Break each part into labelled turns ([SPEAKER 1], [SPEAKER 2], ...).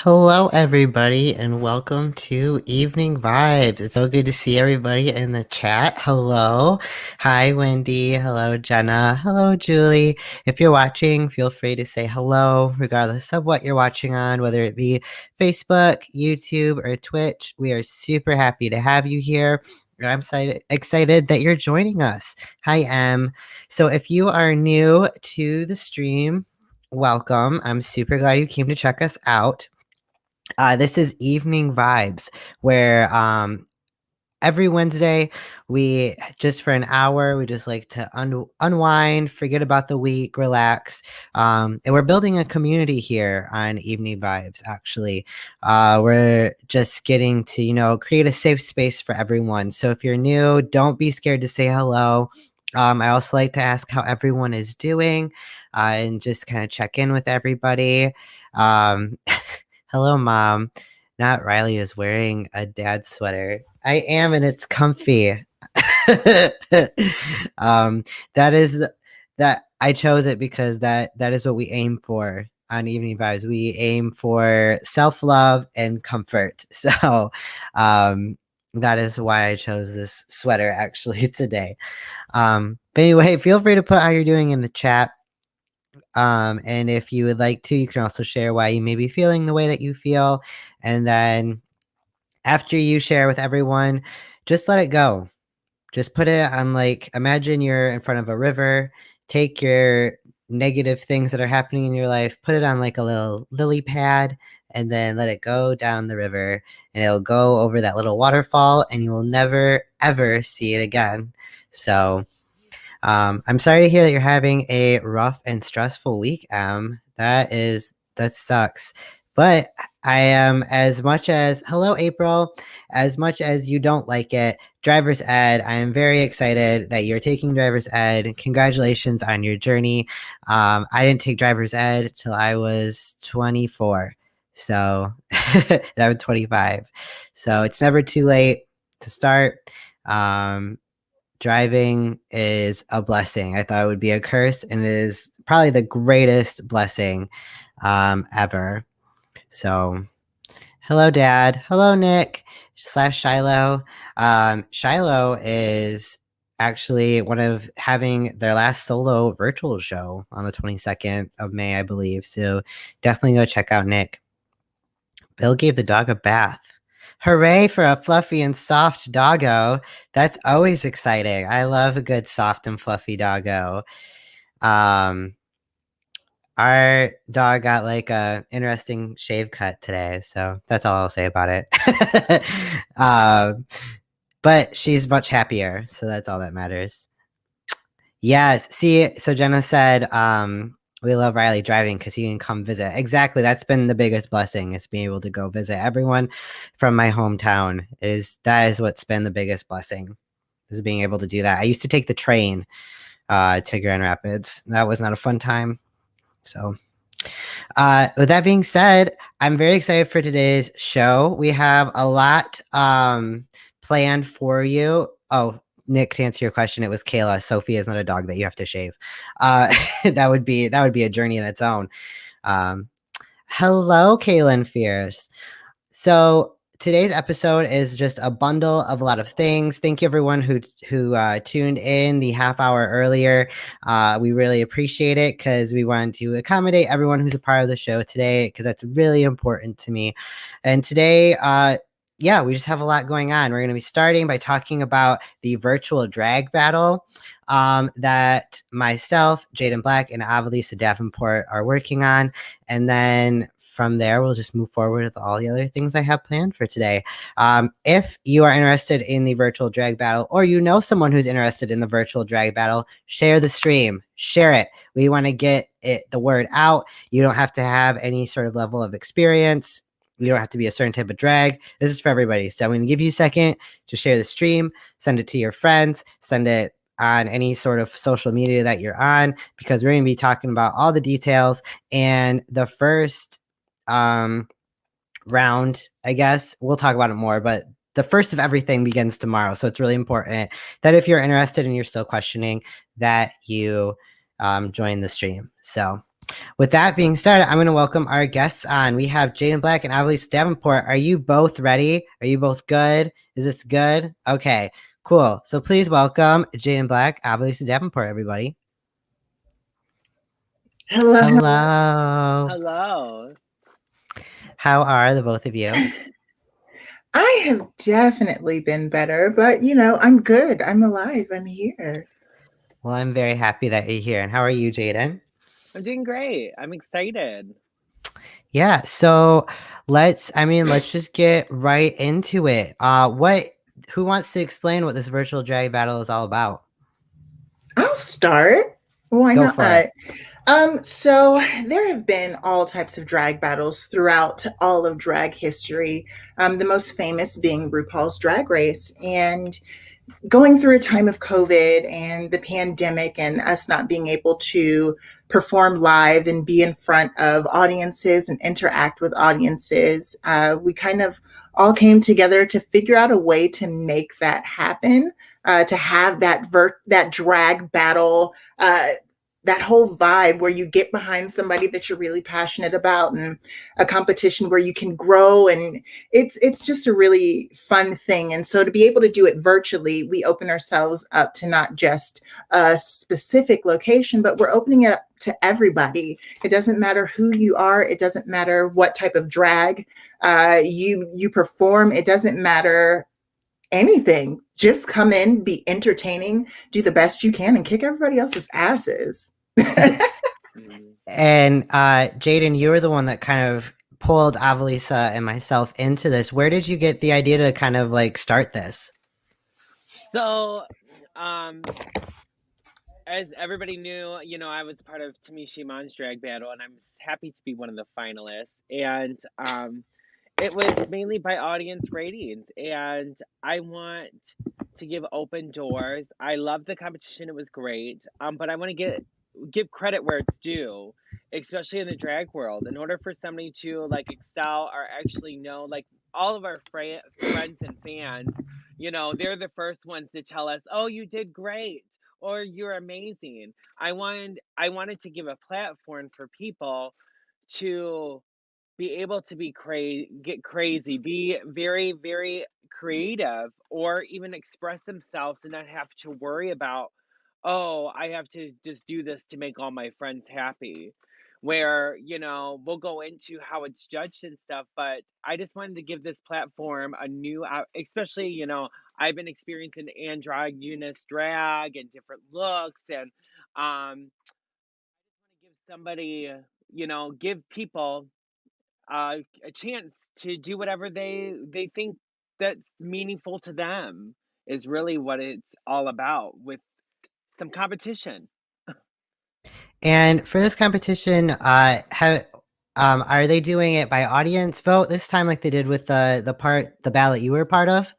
[SPEAKER 1] Hello, everybody, and welcome to Evening Vibes. It's so good to see everybody in the chat. Hello. Hi, Wendy. Hello, Jenna. Hello, Julie. If you're watching, feel free to say hello, regardless of what you're watching on, whether it be Facebook, YouTube, or Twitch. We are super happy to have you here. I'm excited that you're joining us. Hi, Em. So, if you are new to the stream, welcome. I'm super glad you came to check us out. This is Evening Vibes, where every Wednesday we just for an hour we just like to unwind, forget about the week, relax, and we're building a community here on Evening Vibes. Actually, we're just getting to create a safe space for everyone. So if you're new, don't be scared to say hello. I also like to ask how everyone is doing, and just kind of check in with everybody. Um, Hello, Mom. Not Riley is wearing a dad sweater. I am, and it's comfy. um, that is that I chose it because that is what we aim for on Evening Vibes. We aim for self-love and comfort. So that is why I chose this sweater actually today. But anyway, feel free to put how you're doing in the chat. And if you would like to, you can also share why you may be feeling the way that you feel. And then after you share with everyone, just let it go. Just put it on, like, imagine you're in front of a river. Take your negative things that are happening in your life, put it on like a little lily pad, and then let it go down the river. And it'll go over that little waterfall, and you will never, ever see it again. So, I'm sorry to hear that you're having a rough and stressful week, that sucks. But I am, as much as hello, April, as much as you don't like it, driver's ed, I am very excited that you're taking driver's ed. Congratulations on your journey. I didn't take driver's ed till I was 24. So and I'm 25. So it's never too late to start. Driving is a blessing. I thought it would be a curse, and it is probably the greatest blessing ever. So, hello, Dad. Hello, Nick / Shiloh. Shiloh is actually one of having their last solo virtual show on the 22nd of May, I believe. So, definitely go check out Nick. Bill gave the dog a bath. Hooray for a fluffy and soft doggo. That's always exciting. I love a good soft and fluffy doggo. Um, our dog got like a interesting shave cut today, so that's all I'll say about it. um, but she's much happier, so that's all that matters. Yes. See, so Jenna said, we love Riley driving because he can come visit. Exactly. That's been the biggest blessing, is being able to go visit everyone from my hometown. That is what's been the biggest blessing, is being able to do that. I used to take the train to Grand Rapids. That was not a fun time. So with that being said, I'm very excited for today's show. We have a lot planned for you. Oh, Nick, to answer your question, it was Kayla. Sophie is not a dog that you have to shave. That would be a journey in its own. Hello, Kaylin Fierce. So today's episode is just a bundle of a lot of things. Thank you, everyone who tuned in the half hour earlier. We really appreciate it, because we want to accommodate everyone who's a part of the show today, because that's really important to me. And today, we just have a lot going on. We're going to be starting by talking about the virtual drag battle that myself, Jaden Black, and Avalisa Davenport are working on. And then from there, we'll just move forward with all the other things I have planned for today. If you are interested in the virtual drag battle, or you know someone who's interested in the virtual drag battle, share the stream, share it. We want to get the word out. You don't have to have any sort of level of experience. You don't have to be a certain type of drag. This is for everybody. So I'm going to give you a second to share the stream, send it to your friends, send it on any sort of social media that you're on, because we're going to be talking about all the details. And the first round, I guess, we'll talk about it more, but the first of everything begins tomorrow. So it's really important that if you're interested and you're still questioning, that you join the stream. So With that being said, I'm going to welcome our guests on. We have Jaden Black and Avalise Davenport. Are you both ready? Are you both good? Is this good? Okay, cool. So please welcome Jaden Black, Avalise Davenport, everybody.
[SPEAKER 2] Hello.
[SPEAKER 1] Hello.
[SPEAKER 3] Hello.
[SPEAKER 1] How are the both of you?
[SPEAKER 2] I have definitely been better, but I'm good. I'm alive. I'm here.
[SPEAKER 1] Well, I'm very happy that you're here. And how are you, Jaden?
[SPEAKER 3] I'm doing great. I'm excited.
[SPEAKER 1] Yeah, so let's just get right into it. Who wants to explain what this virtual drag battle is all about?
[SPEAKER 2] I'll start. Why
[SPEAKER 1] Go
[SPEAKER 2] not?
[SPEAKER 1] for it.
[SPEAKER 2] So there have been all types of drag battles throughout all of drag history. The most famous being RuPaul's Drag Race, and going through a time of COVID and the pandemic and us not being able to perform live and be in front of audiences and interact with audiences, we kind of all came together to figure out a way to make that happen, to have that drag battle. That whole vibe where you get behind somebody that you're really passionate about, and a competition where you can grow, and it's just a really fun thing. And so to be able to do it virtually, we open ourselves up to not just a specific location, but we're opening it up to everybody. It doesn't matter who you are. It doesn't matter what type of drag you perform. It doesn't matter anything. Just come in, be entertaining, do the best you can, and kick everybody else's asses.
[SPEAKER 1] And Jaden, you were the one that kind of pulled Avalisa and myself into this. Where did you get the idea to kind of like start this?
[SPEAKER 3] So, as everybody knew, I was part of Tamishi Mon's drag battle, and I'm happy to be one of the finalists. And it was mainly by audience ratings, and I want to give open doors. I love the competition; it was great. But I want to give credit where it's due, especially in the drag world. In order for somebody to like excel or actually know, like all of our friends and fans, they're the first ones to tell us, "Oh, you did great," or "You're amazing." I wanted to give a platform for people to be able to get crazy, be very, very creative, or even express themselves and not have to worry about, oh, I have to just do this to make all my friends happy. Where, we'll go into how it's judged and stuff, but I just wanted to give this platform a new, especially, I've been experiencing androgynous drag and different looks, and give somebody, give people a chance to do whatever they think that's meaningful to them is really what it's all about with some competition.
[SPEAKER 1] And for this competition, are they doing it by audience vote this time, like they did with the ballot you were part of?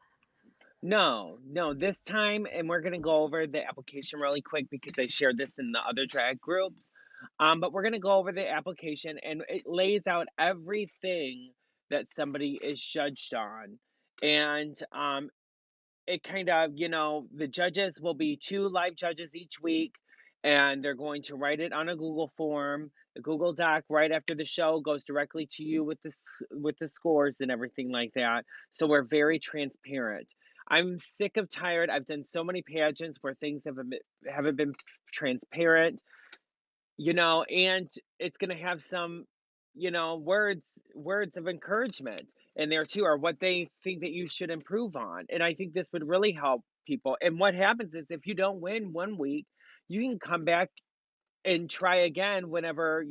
[SPEAKER 3] No, this time, and we're gonna go over the application really quick because I shared this in the other drag groups. But we're gonna go over the application, and it lays out everything that somebody is judged on, and it kind of, the judges will be two live judges each week, and they're going to write it on a Google form, a Google Doc right after the show goes directly to you with the scores and everything like that. So we're very transparent. I'm sick of tired. I've done so many pageants where things haven't been transparent, and it's going to have some, words of encouragement in there too, or what they think that you should improve on. And I think this would really help people. And what happens is if you don't win one week, you can come back and try again whenever,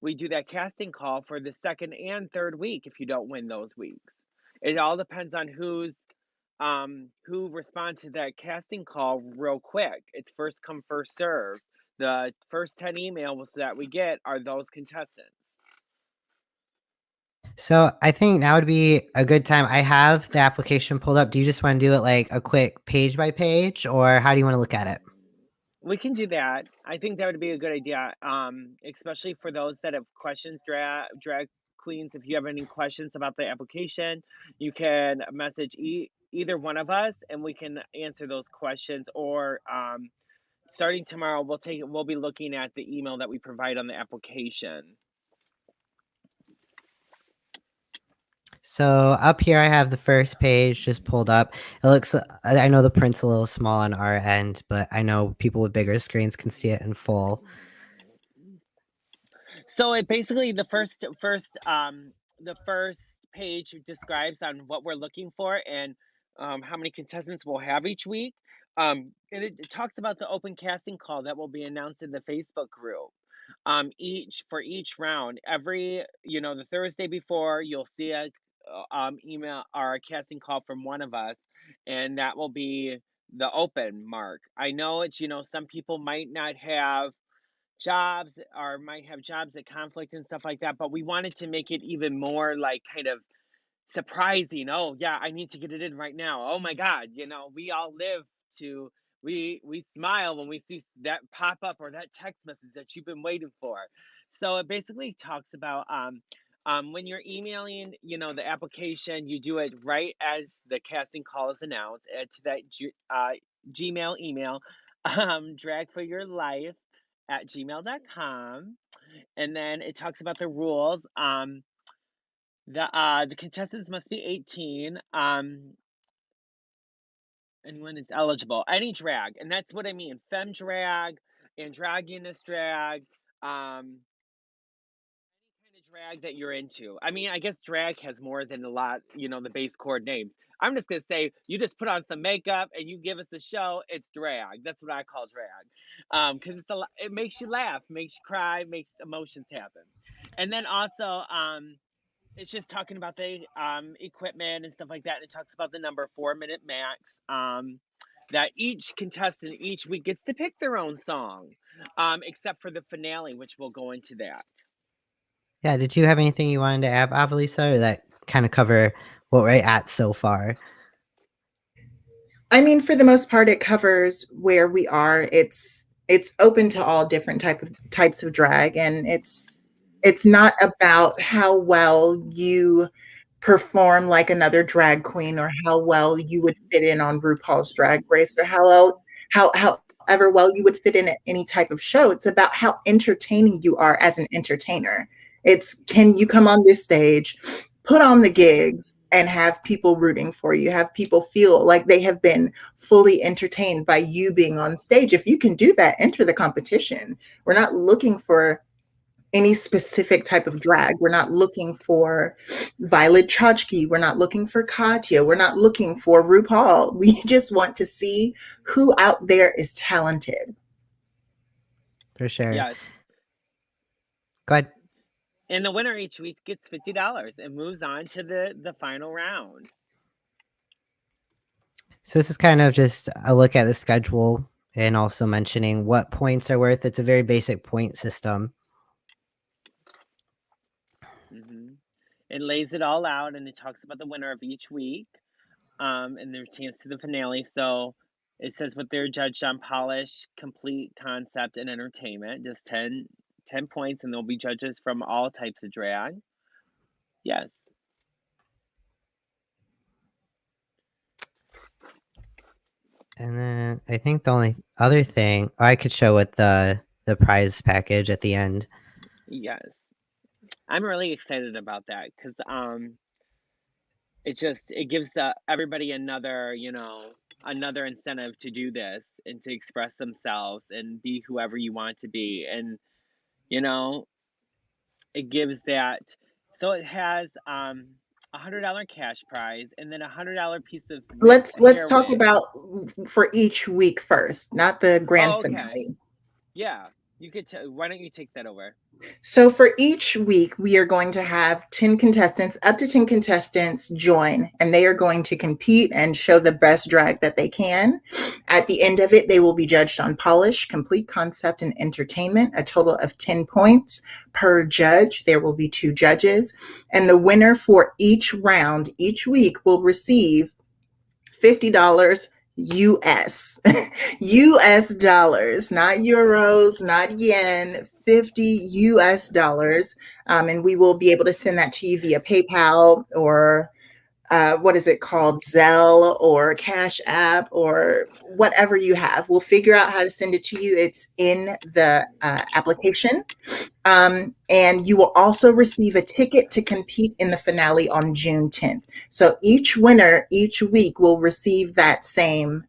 [SPEAKER 3] we do that casting call for the second and third week if you don't win those weeks. It all depends on who responds to that casting call real quick. It's first come, first serve. The first 10 emails that we get are those contestants.
[SPEAKER 1] So I think now would be a good time. I have the application pulled up. Do you just want to do it like a quick page by page, or how do you want to look at it?
[SPEAKER 3] We can do that. I think that would be a good idea. Especially for those that have questions, drag queens. If you have any questions about the application, you can message either one of us, and we can answer those questions, or starting tomorrow, we'll be looking at the email that we provide on the application.
[SPEAKER 1] So up here, I have the first page just pulled up. It looks, I know the print's a little small on our end, but I know people with bigger screens can see it in full.
[SPEAKER 3] So it basically the first page describes on what we're looking for and how many contestants we'll have each week. And it talks about the open casting call that will be announced in the Facebook group. Each round, the Thursday before, you'll see a email or a casting call from one of us, and that will be the open mark. I know it's, some people might not have jobs or might have jobs that conflict and stuff like that, but we wanted to make it even more like kind of surprising. Oh yeah, I need to get it in right now. Oh my God, we all live to we smile when we see that pop up or that text message that you've been waiting for. So it basically talks about when you're emailing, the application, you do it right as the casting call is announced to that Gmail email, dragforyourlife@gmail.com. And then it talks about the rules. The contestants must be 18. Anyone is eligible. Any drag, and that's what I mean. Femme drag, androgynous drag, any kind of drag that you're into. I mean, I guess drag has more than a lot, the base chord names. I'm just gonna say you just put on some makeup and you give us a show. It's drag. That's what I call drag, because it makes you laugh, makes you cry, makes emotions happen, and then also it's just talking about the equipment and stuff like that. And it talks about the number 4-minute max. That each contestant each week gets to pick their own song, except for the finale, which we'll go into that.
[SPEAKER 1] Yeah, did you have anything you wanted to add, Avalisa, or that kind of cover what we're at so far?
[SPEAKER 2] I mean, for the most part, it covers where we are. It's open to all different types of drag, and it's not about how well you perform like another drag queen or how well you would fit in on RuPaul's Drag Race or however well you would fit in at any type of show. It's about how entertaining you are as an entertainer. It's, can you come on this stage, put on the gigs, and have people rooting for you, have people feel like they have been fully entertained by you being on stage. If you can do that, enter the competition. We're not looking for any specific type of drag. We're not looking for Violet Chachki. We're not looking for Katya. We're not looking for RuPaul. We just want to see who out there is talented.
[SPEAKER 1] For sure.
[SPEAKER 3] Yes.
[SPEAKER 1] Go ahead.
[SPEAKER 3] And the winner each week gets $50 and moves on to the final round.
[SPEAKER 1] So this is kind of just a look at the schedule and also mentioning what points are worth. It's a very basic point system.
[SPEAKER 3] It lays it all out, and it talks about the winner of each week, and their chance to the finale. So it says what they're judged on: polish, complete, concept, and entertainment. Just 10 points, and there'll be judges from all types of drag. Yes.
[SPEAKER 1] And then I think the only other thing I could show with the prize package at the end.
[SPEAKER 3] Yes. I'm really excited about that because it gives everybody another incentive to do this and to express themselves and be whoever you want to be. And it gives that. So it has $100 cash prize and then $100 piece of
[SPEAKER 2] Let's talk
[SPEAKER 3] wig.
[SPEAKER 2] about for each week first, not the grand
[SPEAKER 3] okay.
[SPEAKER 2] finale.
[SPEAKER 3] Yeah, you could. Why don't you take that over?
[SPEAKER 2] So for each week, we are going to have 10 contestants, up to 10 contestants join, and they are going to compete and show the best drag that they can. At the end of it, they will be judged on polish, complete concept, and entertainment, a total of 10 points per judge. There will be 2 judges, and the winner for each round, each week, will receive $50 US, US dollars, not euros, not yen, 50 US dollars. And we will be able to send that to you via PayPal or what is it called, Zelle or Cash App or whatever you have. We'll figure out how to send it to you. It's in the application. And you will also receive a ticket to compete in the finale on June 10th. So each winner each week will receive that same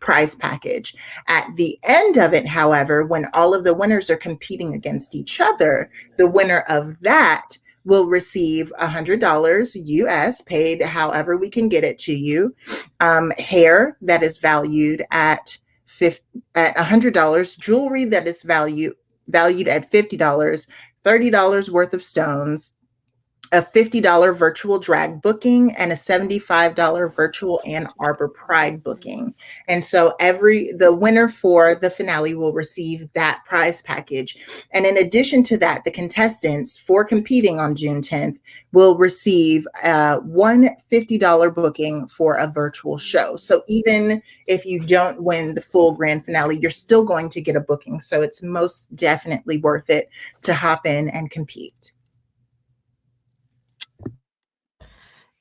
[SPEAKER 2] prize package. At the end of it, however, when all of the winners are competing against each other, the winner of that will receive $100 US, paid however we can get it to you. Hair that is valued at $100, jewelry that is valued at $50, $30 worth of stones, a $50 virtual drag booking, and a $75 virtual Ann Arbor Pride booking. And so the winner for the finale will receive that prize package. And in addition to that, the contestants for competing on June 10th will receive one $50 booking for a virtual show. So even if you don't win the full grand finale, you're still going to get a booking. So it's most definitely worth it to hop in and compete.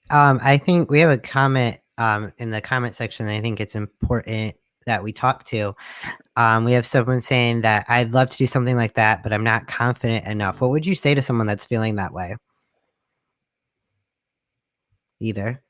[SPEAKER 1] I think we have a comment in the comment section. I think it's important that we talk to. We have someone saying that I'd love to do something like that, but I'm not confident enough. What would you say to someone that's feeling that way? Either.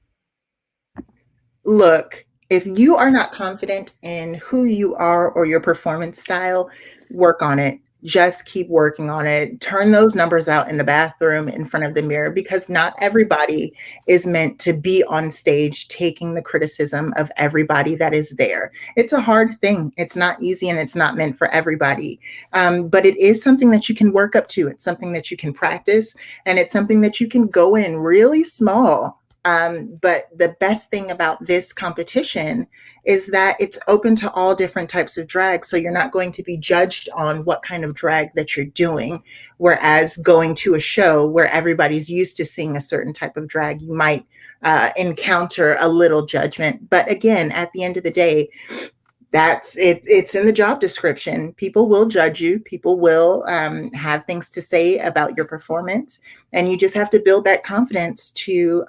[SPEAKER 2] Look, if you are not confident in who you are or your performance style, work on it. Just keep working on it. Turn those numbers out in the bathroom in front of the mirror, because not everybody is meant to be on stage taking the criticism of everybody that is there. It's a hard thing. It's not easy, and it's not meant for everybody. But it is something that you can work up to. It's something that you can practice, and it's something that you can go in really small. But the best thing about this competition is that it's open to all different types of drag. So you're not going to be judged on what kind of drag that you're doing. Whereas going to a show where everybody's used to seeing a certain type of drag, you might encounter a little judgment. But again, at the end of the day, that's it. It's in the job description. People will judge you. People will have things to say about your performance. And you just have to build that confidence to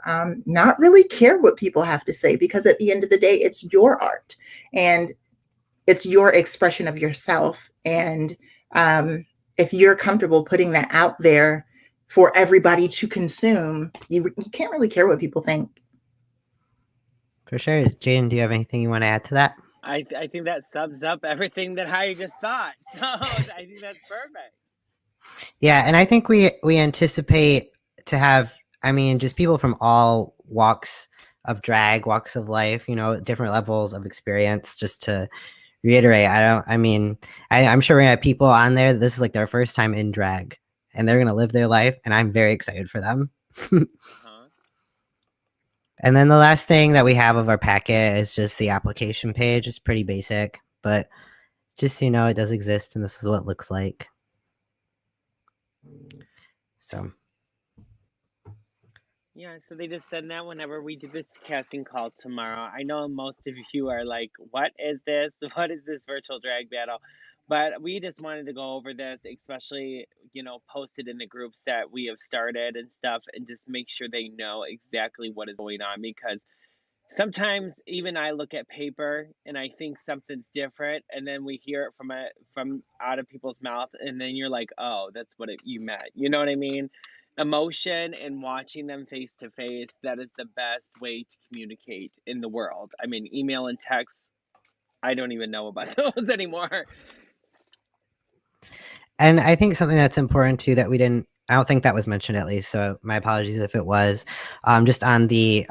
[SPEAKER 2] not really care what people have to say, because at the end of the day, it's your art and it's your expression of yourself. And if you're comfortable putting that out there for everybody to consume, you can't really care what people think.
[SPEAKER 1] For sure. Jaden, do you have anything you want to add to that?
[SPEAKER 3] I think that sums up everything that I just thought. So I think that's perfect.
[SPEAKER 1] Yeah, and I think we anticipate to have, I mean, just people from all walks of drag, walks of life, different levels of experience. Just to reiterate, I'm sure we're gonna have people on there. This is like their first time in drag, and they're gonna live their life, and I'm very excited for them. And then the last thing that we have of our packet is just the application page. It's pretty basic, but just so you know, it does exist, and this is what it looks like. So
[SPEAKER 3] yeah, so they just send that whenever we do this casting call tomorrow. I know most of you are like, what is this? What is this virtual drag battle? But we just wanted to go over this, especially, post it in the groups that we have started and stuff, and just make sure they know exactly what is going on, because sometimes even I look at paper and I think something's different, and then we hear it from out of people's mouth, and then you're like, oh, that's what you meant. You know what I mean? Emotion and watching them face to face, that is the best way to communicate in the world. I mean, email and text, I don't even know about those anymore.
[SPEAKER 1] And I think something that's important too that I don't think that was mentioned, at least. So my apologies if it was. Just on the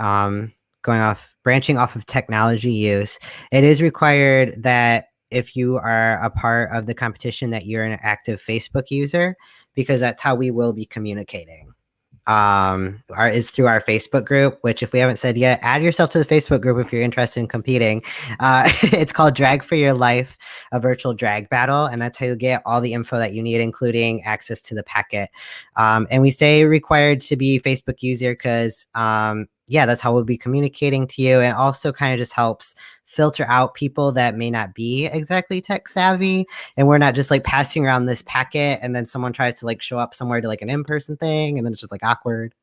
[SPEAKER 1] branching off of technology use, it is required that if you are a part of the competition, that you're an active Facebook user, because that's how we will be communicating. Is through our Facebook group, which, if we haven't said yet, add yourself to the Facebook group if you're interested in competing. It's called Drag for Your Life, a virtual drag battle, and that's how you get all the info that you need, including access to the packet. And we say required to be Facebook user because that's how we'll be communicating to you, and also kind of just helps filter out people that may not be exactly tech savvy, and we're not just like passing around this packet and then someone tries to like show up somewhere to like an in-person thing, and then it's just like awkward.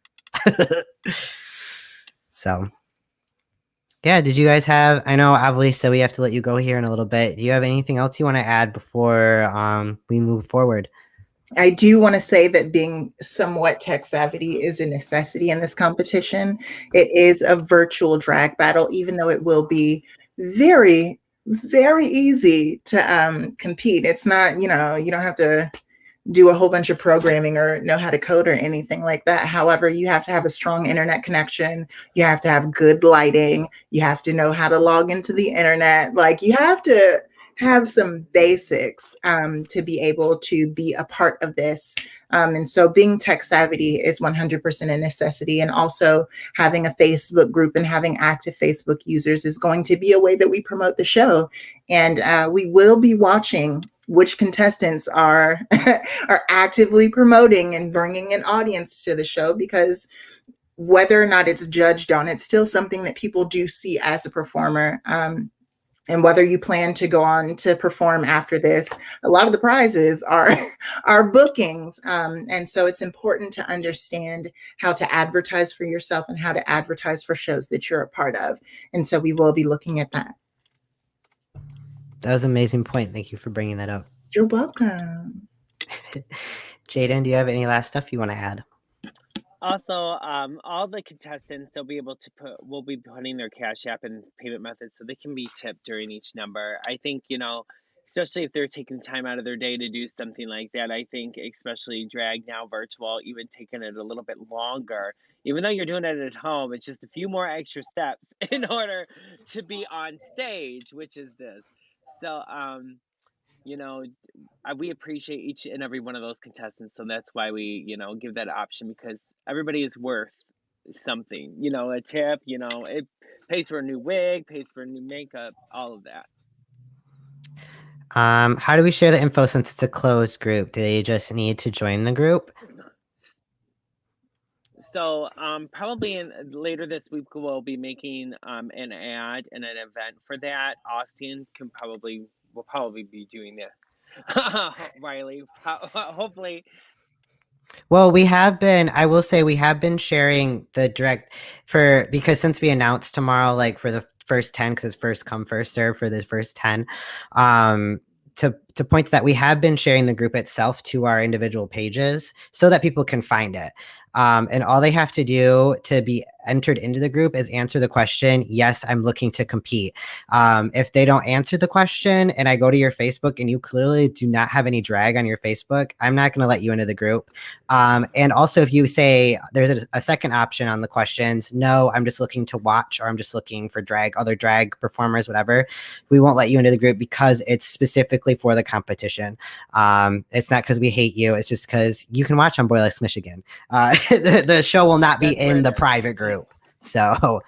[SPEAKER 1] So yeah, did you guys have, I know Avalisa, we have to let you go here in a little bit. Do you have anything else you want to add before we move forward?
[SPEAKER 2] I do want to say that being somewhat tech savvy is a necessity in this competition. It is a virtual drag battle, even though it will be very, very easy to compete. It's not, you don't have to do a whole bunch of programming or know how to code or anything like that. However, you have to have a strong internet connection. You have to have good lighting. You have to know how to log into the internet. Like, you have to have some basics to be able to be a part of this. And so being tech savvy is 100% a necessity. And also having a Facebook group and having active Facebook users is going to be a way that we promote the show. And we will be watching which contestants are are actively promoting and bringing an audience to the show, because whether or not it's judged on, it's still something that people do see as a performer. And whether you plan to go on to perform after this, a lot of the prizes are bookings. And so it's important to understand how to advertise for yourself and how to advertise for shows that you're a part of. And so we will be looking at that.
[SPEAKER 1] That was an amazing point. Thank you for bringing that up.
[SPEAKER 2] You're welcome.
[SPEAKER 1] Jaden, do you have any last stuff you want to add?
[SPEAKER 3] Also, all the contestants, will be putting their Cash App and payment methods so they can be tipped during each number. I think, especially if they're taking time out of their day to do something like that, I think especially drag now virtual, even taking it a little bit longer, even though you're doing it at home, it's just a few more extra steps in order to be on stage, which is this. So, we appreciate each and every one of those contestants. So that's why we, give that option, because everybody is worth something, a tip, it pays for a new wig, pays for a new makeup, all of that.
[SPEAKER 1] How do we share the info since it's a closed group? Do they just need to join the group?
[SPEAKER 3] So probably later this week we'll be making an ad and an event for that. Austin will probably be doing that. Riley, hopefully.
[SPEAKER 1] Well, I will say we have been sharing the direct because since we announced tomorrow, like for the first 10, because it's first come, first serve for the first 10, to point to that, we have been sharing the group itself to our individual pages so that people can find it. And all they have to do to be entered into the group is answer the question, yes, I'm looking to compete. If they don't answer the question and I go to your Facebook and you clearly do not have any drag on your Facebook, I'm not going to let you into the group. And also if you say there's a second option on the questions, no, I'm just looking to watch, or I'm just looking for other drag performers, whatever, we won't let you into the group because it's specifically for the competition. It's not because we hate you. It's just because you can watch on Boyless Michigan. The show will not be in the private group. So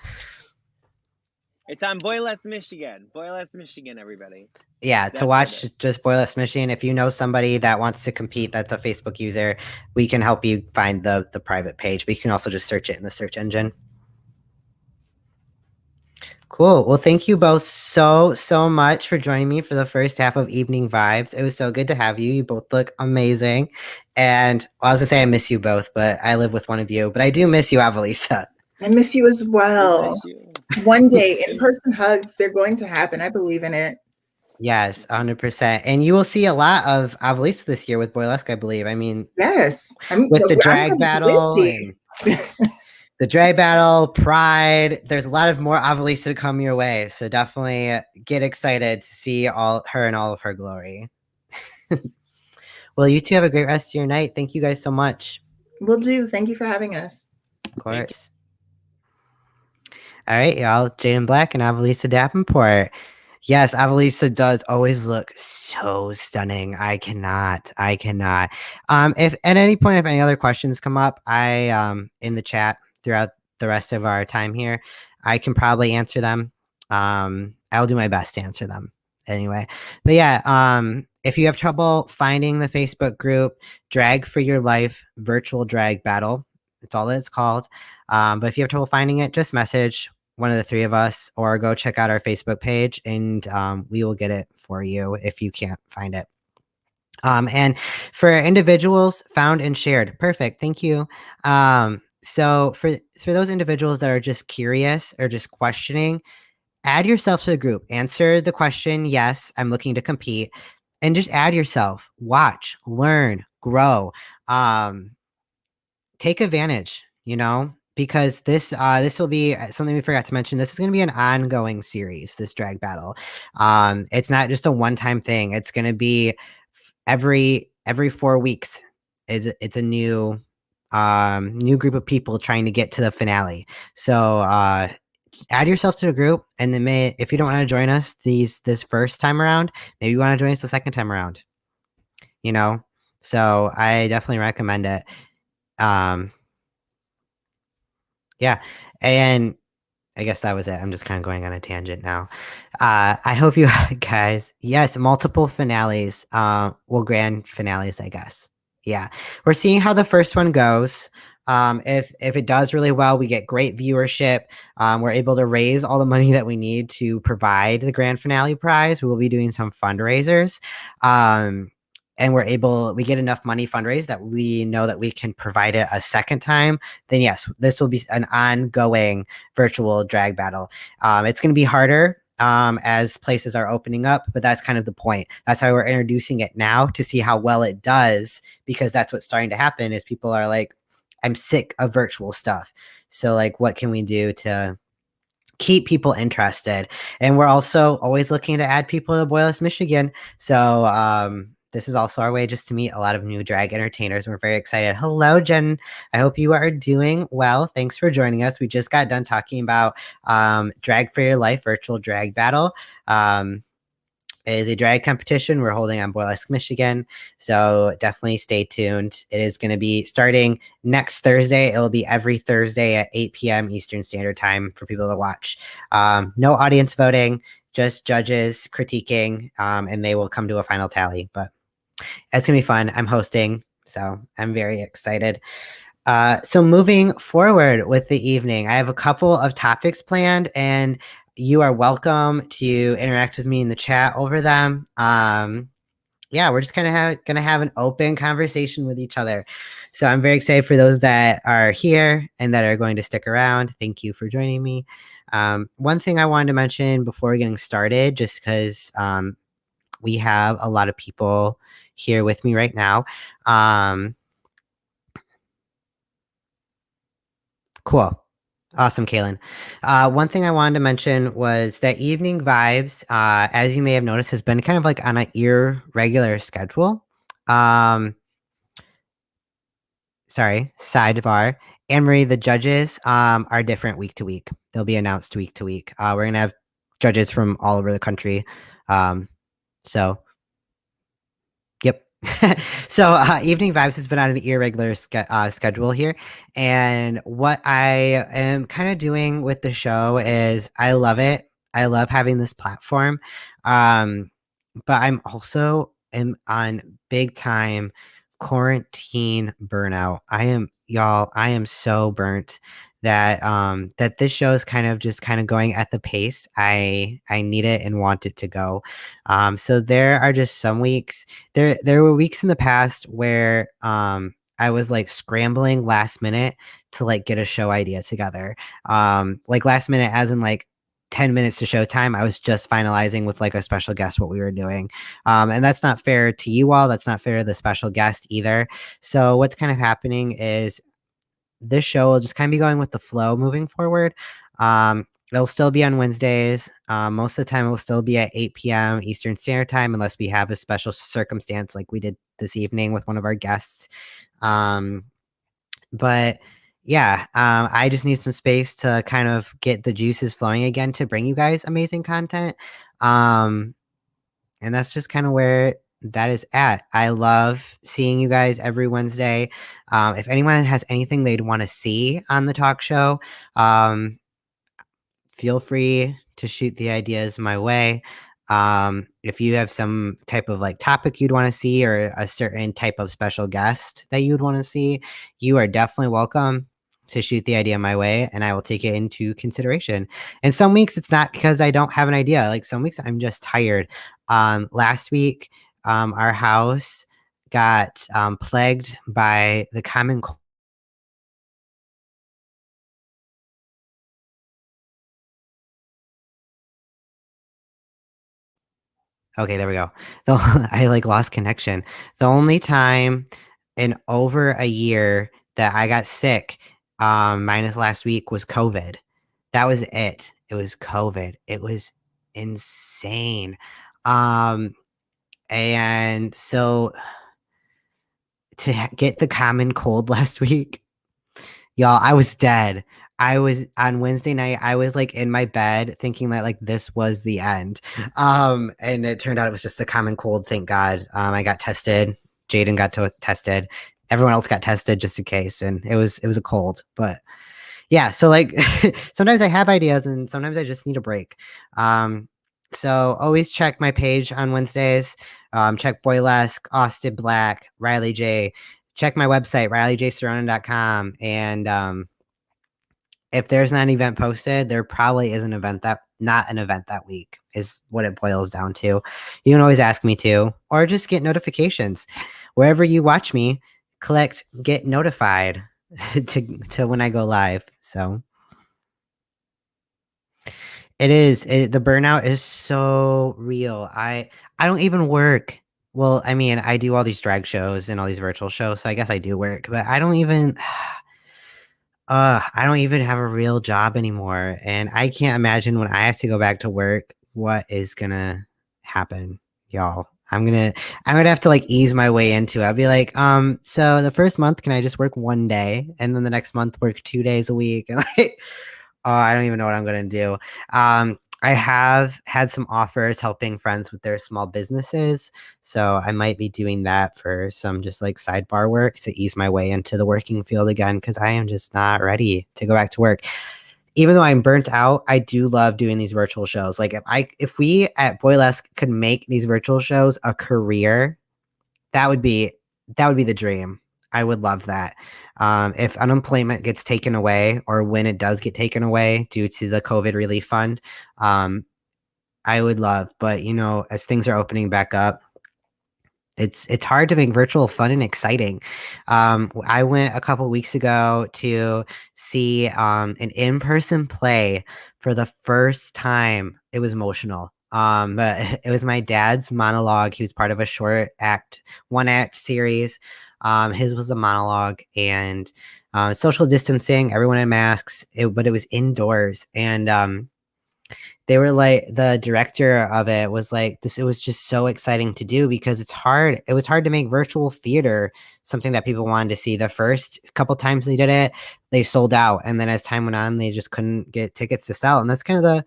[SPEAKER 3] it's on Boyless Michigan. Boyless Michigan, everybody.
[SPEAKER 1] Yeah, to watch just Boyless Michigan. If you know somebody that wants to compete that's a Facebook user, we can help you find the private page, but you can also just search it in the search engine. Cool. Well, thank you both so much for joining me for the first half of Evening Vibes. It was so good to have you. You both look amazing. And I was going to say I miss you both, but I live with one of you. But I do miss you, Avalisa.
[SPEAKER 2] I miss you as well. One day, in-person hugs, they're going to happen. I believe in it.
[SPEAKER 1] Yes, 100%. And you will see a lot of Avalisa this year with Boylesque, I believe. I mean,
[SPEAKER 2] yes.
[SPEAKER 1] With the drag battle and the drag battle, Pride, there's a lot of more Avalisa to come your way. So definitely get excited to see her in all of her glory. Well, you two have a great rest of your night. Thank you guys so much.
[SPEAKER 2] Will do. Thank you for having us.
[SPEAKER 1] Of course. All right, y'all. Jaden Black and Avalisa Davenport. Yes, Avalisa does always look so stunning. I cannot. If at any point, if any other questions come up, in the chat throughout the rest of our time here, I can probably answer them. I'll do my best to answer them anyway. But yeah, if you have trouble finding the Facebook group, Drag for Your Life Virtual Drag Battle, it's all that it's called. But if you have trouble finding it, just message one of the three of us or go check out our Facebook page and we will get it for you if you can't find it. And for individuals, found and shared. Perfect. Thank you. So for those individuals that are just curious or just questioning, add yourself to the group. Answer the question, yes, I'm looking to compete, and just add yourself. Watch, learn, grow. Um, Take advantage, because this will be something we forgot to mention. This is going to be an ongoing series, this drag battle. It's not just a one-time thing. It's going to be every 4 weeks. It's a new group of people trying to get to the finale. So add yourself to the group, and then if you don't want to join us this first time around, maybe you want to join us the second time around. So I definitely recommend it. um Yeah, and I guess that was it. I'm just kind of going on a tangent now. I hope you guys, yes, multiple finales. Well, grand finales, I guess. Yeah, we're seeing how the first one goes. If it does really well, we get great viewership. We're able to raise all the money that we need to provide the grand finale prize. We will be doing some fundraisers. And we get enough money fundraised that we know that we can provide it a second time, then yes, this will be an ongoing virtual drag battle. It's going to be harder as places are opening up, but that's kind of the point. That's why we're introducing it now, to see how well it does, because that's what's starting to happen is people are like, I'm sick of virtual stuff. So like, what can we do to keep people interested? And we're also always looking to add people to Boyless, Michigan. So this is also our way just to meet a lot of new drag entertainers. We're very excited. Hello, Jen. I hope you are doing well. Thanks for joining us. We just got done talking about Drag for Your Life virtual drag battle. It is a drag competition we're holding on Boyless, Michigan. So definitely stay tuned. It is going to be starting next Thursday. It will be every Thursday at 8 p.m. Eastern Standard Time for people to watch. No audience voting, just judges critiquing, and they will come to a final tally. But it's going to be fun. I'm hosting, so I'm very excited. So moving forward with the evening, I have a couple of topics planned, and you are welcome to interact with me in the chat over them. Yeah, we're just kind of gonna have an open conversation with each other. So I'm very excited for those that are here and that are going to stick around. Thank you for joining me. One thing I wanted to mention before getting started, just because we have a lot of people here with me right now. Cool. Awesome, Kaylin. One thing I wanted to mention was that Evening Vibes, as you may have noticed, has been kind of like on an irregular schedule. Sorry, sidebar. Anne-Marie, the judges are different week to week. They'll be announced week to week. We're going to have judges from all over the country. So, yep. So Evening Vibes has been on an irregular schedule here, and what I am kind of doing with the show is I love it. I love having this platform, but I'm also am on big time quarantine burnout. I am so burnt that this show is kind of going at the pace I need it and want it to go. So there are just some weeks. There were weeks in the past where I was like scrambling last minute to like get a show idea together. Like last minute as in like 10 minutes to showtime. I was just finalizing with like a special guest what we were doing. And that's not fair to you all. That's not fair to the special guest either. So what's kind of happening is this show will just kind of be going with the flow moving forward. It'll still be on Wednesdays. Most of the time, it will still be at 8 p.m. Eastern Standard Time, unless we have a special circumstance like we did this evening with one of our guests. But yeah, I just need some space to kind of get the juices flowing again to bring you guys amazing content. And that's just kind of where that is at. I love seeing you guys every Wednesday. If anyone has anything they'd want to see on the talk show, feel free to shoot the ideas my way. If you have some type of like topic you'd want to see or a certain type of special guest that you'd want to see, you are definitely welcome to shoot the idea my way, and I will take it into consideration. And some weeks it's not because I don't have an idea. Like some weeks I'm just tired. Last week, our house got plagued by the common Okay, there we go. I like lost connection. The only time in over a year that I got sick, minus last week, was COVID. That was it. It was COVID. It was insane. Um, and so to get the common cold last week, y'all, I was dead. I was on Wednesday night, I was like in my bed thinking that like this was the end. And it turned out it was just the common cold, thank God. I got tested. Jaden got tested. Everyone else got tested just in case, and it was a cold. But yeah, so like sometimes I have ideas and sometimes I just need a break. So always check my page on Wednesdays. Check Boylesque, Austin Black, RileyJay. Check my website, RileyJaySaronan.com. And if there's not an event posted, there probably is not an event that week, is what it boils down to. You can always ask me to, or just get notifications. Wherever you watch me, collect get notified to when I go live. So the burnout is so real. I don't even work. Well, I mean, I do all these drag shows and all these virtual shows, so I guess I do work, but I don't even have a real job anymore, and I can't imagine when I have to go back to work what is gonna happen, y'all. I'm gonna have to like ease my way into it. I'll be like, so the first month, can I just work 1 day, and then the next month work 2 days a week, and like, oh, I don't even know what I'm gonna do. I have had some offers helping friends with their small businesses, so I might be doing that for some just like sidebar work to ease my way into the working field again because I am just not ready to go back to work. Even though I'm burnt out, I do love doing these virtual shows. Like if we at Boylesque could make these virtual shows a career, that would be the dream. I would love that. If unemployment gets taken away, or when it does get taken away due to the COVID relief fund, um, I would love. But as things are opening back up, it's hard to make virtual fun and exciting. I went a couple weeks ago to see an in-person play for the first time. It was emotional. But it was my dad's monologue. He was part of a one act series. His was a monologue, and social distancing, everyone in masks, but it was indoors. And they were like, the director of it was like, this, it was just so exciting to do because it was hard to make virtual theater something that people wanted to see. The first couple times they did it, they sold out, and then as time went on, they just couldn't get tickets to sell. And that's kind of the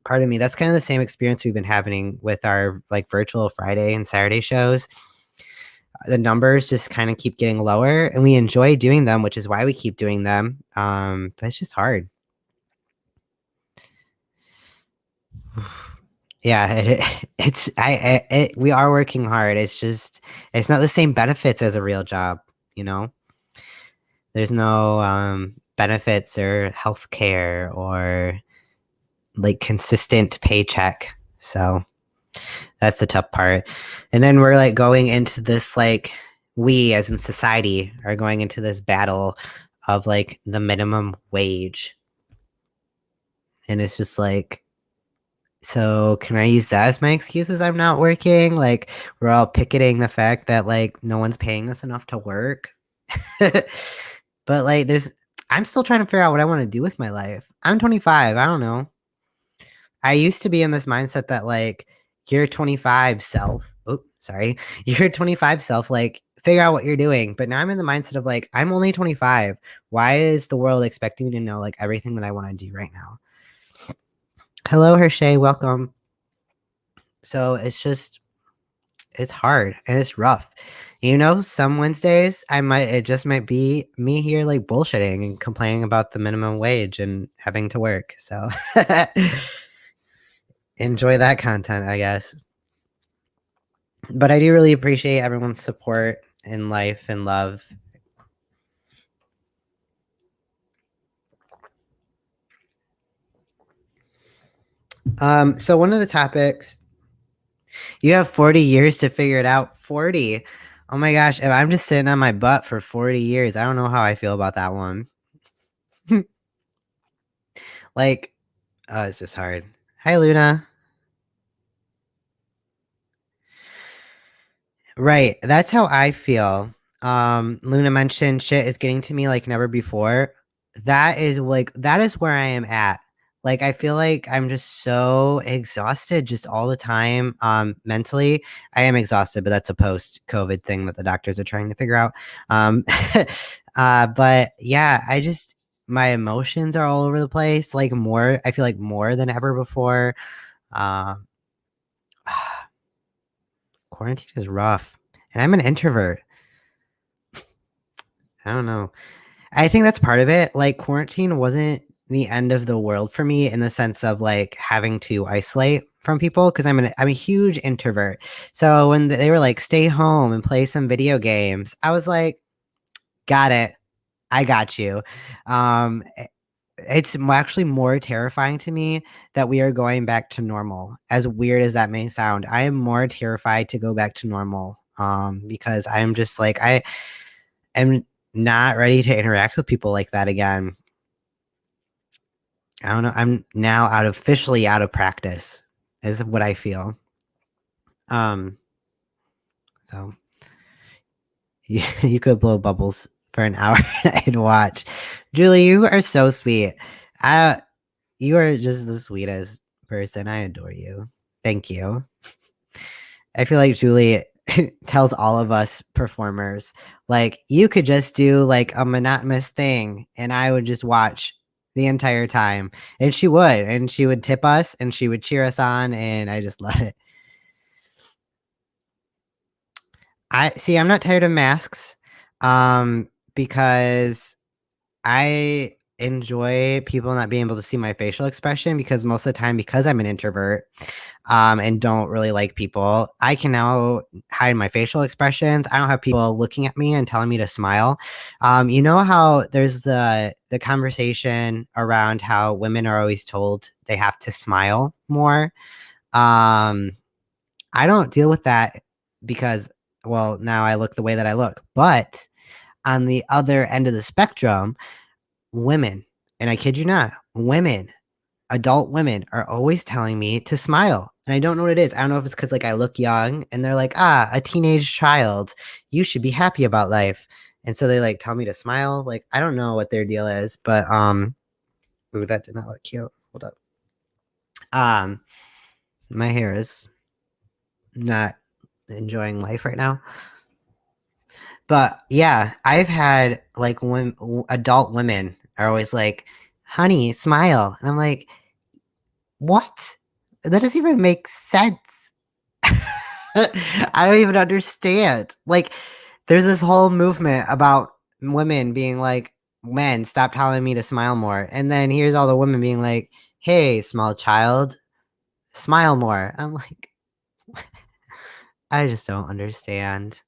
[SPEAKER 1] part of me, that's kind of the same experience we've been having with our like virtual Friday and Saturday shows. The numbers just kind of keep getting lower, and we enjoy doing them, which is why we keep doing them. But it's just hard. Yeah, we are working hard. It's not the same benefits as a real job, you know? There's no benefits or health care or like consistent paycheck. So that's the tough part. And then we're like going into this, like, we as in society are going into this battle of like the minimum wage. And it's just like, so can I use that as my excuse as I'm not working? Like, we're all picketing the fact that like no one's paying us enough to work. But like I'm still trying to figure out what I want to do with my life. I'm 25. I don't know. I used to be in this mindset that like your 25 self, oh, sorry, your 25 self, like figure out what you're doing. But now I'm in the mindset of like, I'm only 25. Why is the world expecting me to know like everything that I want to do right now? Hello, Hershey. Welcome. So it's hard and it's rough. Some Wednesdays it just might be me here like bullshitting and complaining about the minimum wage and having to work. So enjoy that content, I guess. But I do really appreciate everyone's support in life and love. So one of the topics, you have 40 years to figure it out. 40. Oh my gosh, if I'm just sitting on my butt for 40 years, I don't know how I feel about that one. Like, oh, it's just hard. Hi, Luna. Right. That's how I feel. Luna mentioned shit is getting to me like never before. That is where I am at. Like I feel like I'm just so exhausted just all the time. Mentally, I am exhausted, but that's a post-COVID thing that the doctors are trying to figure out. Um but yeah, my emotions are all over the place, like more I feel like more than ever before. Um Quarantine is rough. And I'm an introvert. I don't know. I think that's part of it. Like quarantine wasn't the end of the world for me in the sense of like having to isolate from people because I'm a huge introvert. So when they were like stay home and play some video games, I was like, got it. I got you. Um it's actually more terrifying to me that we are going back to normal. As weird as that may sound, I am more terrified to go back to normal because I'm just like I am not ready to interact with people like that again. I don't know. I'm now officially out of practice, is what I feel. Um, so you could blow bubbles for an hour and I'd watch. Julie, you are so sweet. Uh, you are just the sweetest person. I adore you. Thank you. I feel like Julie tells all of us performers, like, you could just do like a monotonous thing and I would just watch the entire time. And she would tip us and she would cheer us on and I just love it. I'm not tired of masks. Because I enjoy people not being able to see my facial expression because most of the time, because I'm an introvert, and don't really like people, I can now hide my facial expressions. I don't have people looking at me and telling me to smile. You know how there's the conversation around how women are always told they have to smile more. Um, I don't deal with that because, well, now I look the way that I look. But on the other end of the spectrum, women, and I kid you not, women, adult women are always telling me to smile. And I don't know what it is. I don't know if it's because like I look young and they're like, ah, a teenage child. You should be happy about life. And so they like tell me to smile. Like, I don't know what their deal is, but ooh, that did not look cute. Hold up. Um, my hair is not enjoying life right now. But yeah, I've had like when adult women are always like, honey, smile. And I'm like, what? That doesn't even make sense. I don't even understand. Like, there's this whole movement about women being like, men, stop telling me to smile more. And then here's all the women being like, hey, small child, smile more. I'm like, I just don't understand.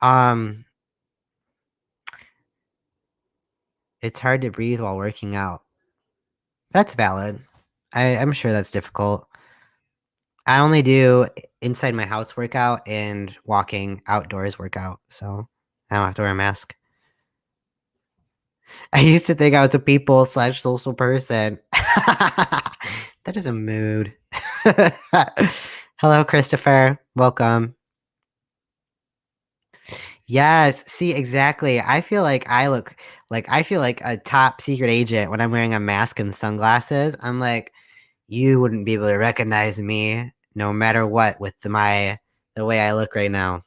[SPEAKER 1] Um, it's hard to breathe while working out. That's valid. I'm sure that's difficult. I only do inside my house workout and walking outdoors workout, so I don't have to wear a mask. I used to think I was a people/social person. That is a mood. Hello, Christopher. Welcome. Yes, see, exactly. I feel like a top secret agent when I'm wearing a mask and sunglasses. I'm like, you wouldn't be able to recognize me no matter what with the way I look right now.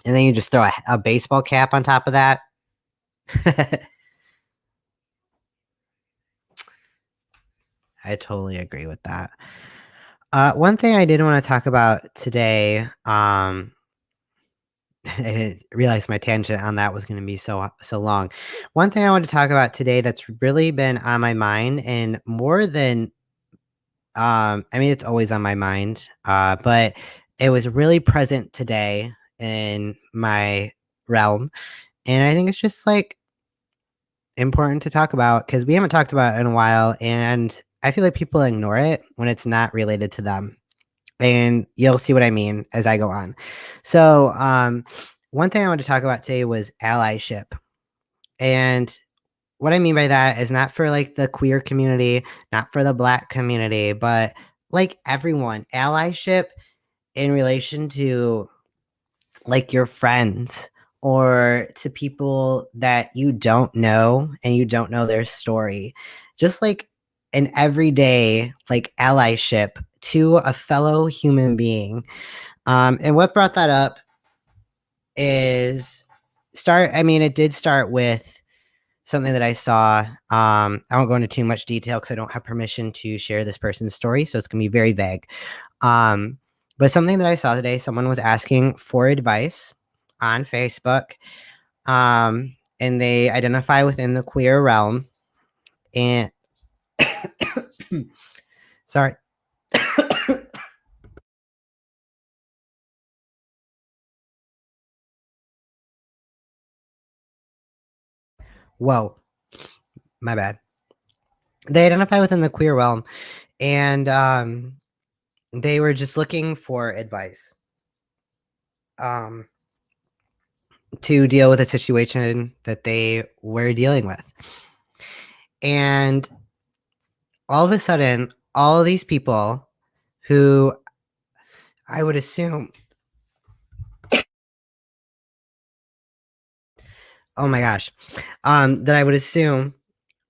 [SPEAKER 1] And then you just throw a baseball cap on top of that. I totally agree with that. One thing I did want to talk about today, I didn't realize my tangent on that was going to be so long. One thing I want to talk about today that's really been on my mind and more than I mean, it's always on my mind, but it was really present today in my realm. And I think it's just like important to talk about because we haven't talked about it in a while. And I feel like people ignore it when it's not related to them. And you'll see what I mean as I go on. So, one thing I want to talk about today was allyship. And what I mean by that is not for like the queer community, not for the black community, but like everyone. Allyship in relation to like your friends or to people that you don't know and you don't know their story. Just like an everyday like allyship to a fellow human being. And what brought that up is it did start with something that I saw. I won't go into too much detail because I don't have permission to share this person's story, so it's gonna be very vague. Um, but something that I saw today, someone was asking for advice on Facebook, and they identify within the queer realm. And sorry, whoa, my bad. They identify within the queer realm, and they were just looking for advice. To deal with a situation that they were dealing with. And all of a sudden, all of these people who I would assume, oh my gosh, that I would assume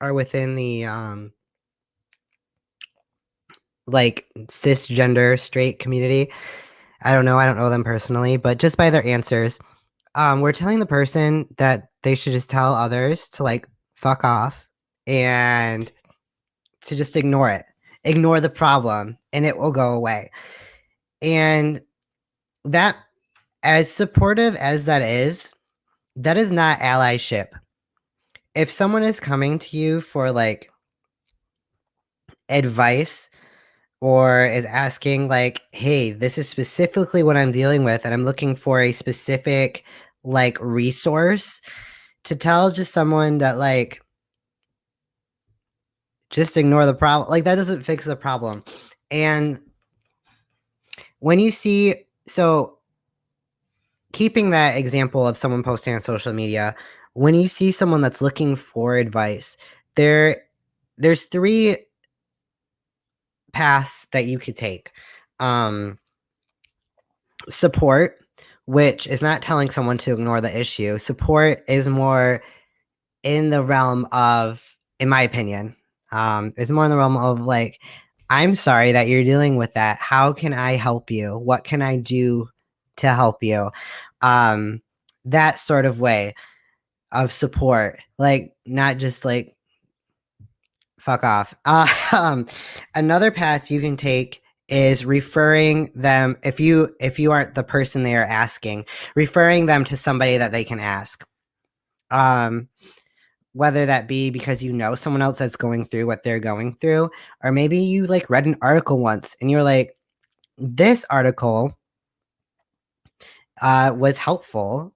[SPEAKER 1] are within the like cisgender straight community. I don't know. I don't know them personally, but just by their answers, we're telling the person that they should just tell others to like fuck off and to just ignore it, ignore the problem, and it will go away. And that, as supportive as that is not allyship. If someone is coming to you for like advice or is asking like, hey, this is specifically what I'm dealing with and I'm looking for a specific like resource, to tell just someone that like just ignore the problem, like that doesn't fix the problem. And when you see, so keeping that example of someone posting on social media, when you see someone that's looking for advice, there's three paths that you could take. Support, which is not telling someone to ignore the issue. Support is more in the realm of, in my opinion, is more in the realm of like, I'm sorry that you're dealing with that. How can I help you? What can I do to help you? That sort of way of support, like not just like fuck off. Another path you can take is referring them, if you aren't the person they are asking, referring them to somebody that they can ask. Whether that be because you know someone else that's going through what they're going through, or maybe you like read an article once and you're like, this article was helpful,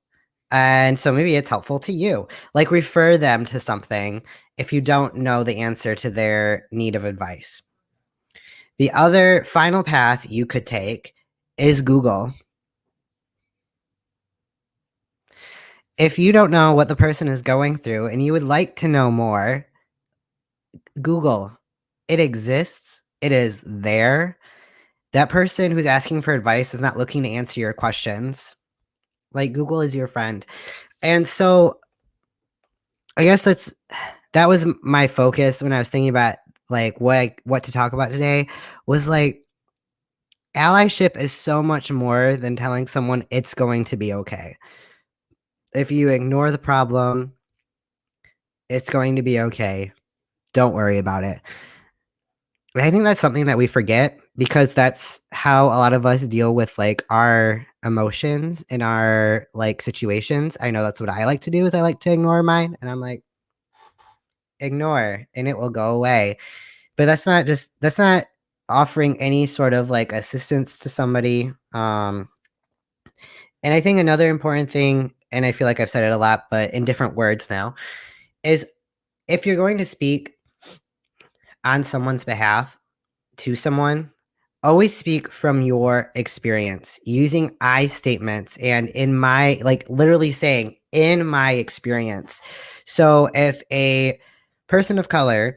[SPEAKER 1] and so maybe it's helpful to you. Like refer them to something if you don't know the answer to their need of advice. The other final path you could take is Google. If you don't know what the person is going through and you would like to know more, Google. It exists. It is there. That person who's asking for advice is not looking to answer your questions. Like Google is your friend. And so I guess that was my focus when I was thinking about like what to talk about today, was like allyship is so much more than telling someone it's going to be okay. If you ignore the problem, it's going to be okay. Don't worry about it. And I think that's something that we forget, because that's how a lot of us deal with like our emotions in our like situations. I know that's what I like to do, is I like to ignore mine, and I'm like, ignore and it will go away. But that's not offering any sort of like assistance to somebody. And I think another important thing, and I feel like I've said it a lot, but in different words now, is if you're going to speak on someone's behalf to someone, always speak from your experience using I statements and in my, like literally saying in my experience. So if a person of color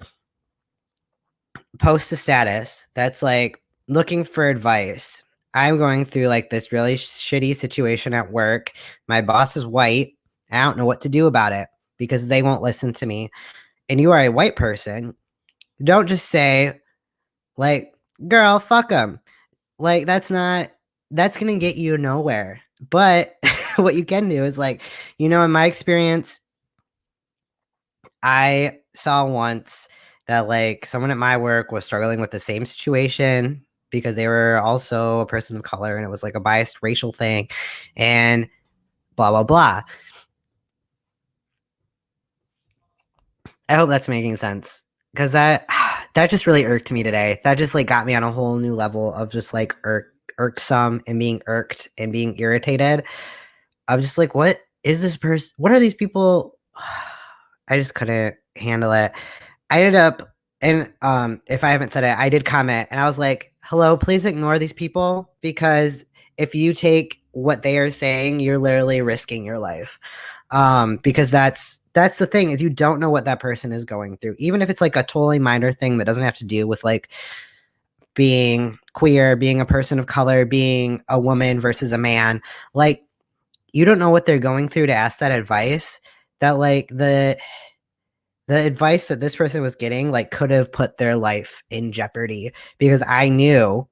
[SPEAKER 1] posts a status that's like looking for advice I'm going through like this really shitty situation at work. My boss is white. I don't know what to do about it because they won't listen to me. And you are a white person. Don't just say, like, girl, fuck them. Like, that's going to get you nowhere. But what you can do is, like, in my experience, I saw once that, like, someone at my work was struggling with the same situation because they were also a person of color and it was like a biased racial thing and blah, blah, blah. I hope that's making sense because that just really irked me today. That just like got me on a whole new level of just like irksome and being irked and being irritated. I'm just like, what is this person? What are these people? I just couldn't handle it. I ended up, and if I haven't said it, I did comment and I was like, hello, please ignore these people because if you take what they are saying, you're literally risking your life. Because that's the thing is you don't know what that person is going through. Even if it's like a totally minor thing that doesn't have to do with like being queer, being a person of color, being a woman versus a man, like you don't know what they're going through to ask that advice. That like the advice that this person was getting like could have put their life in jeopardy because I knew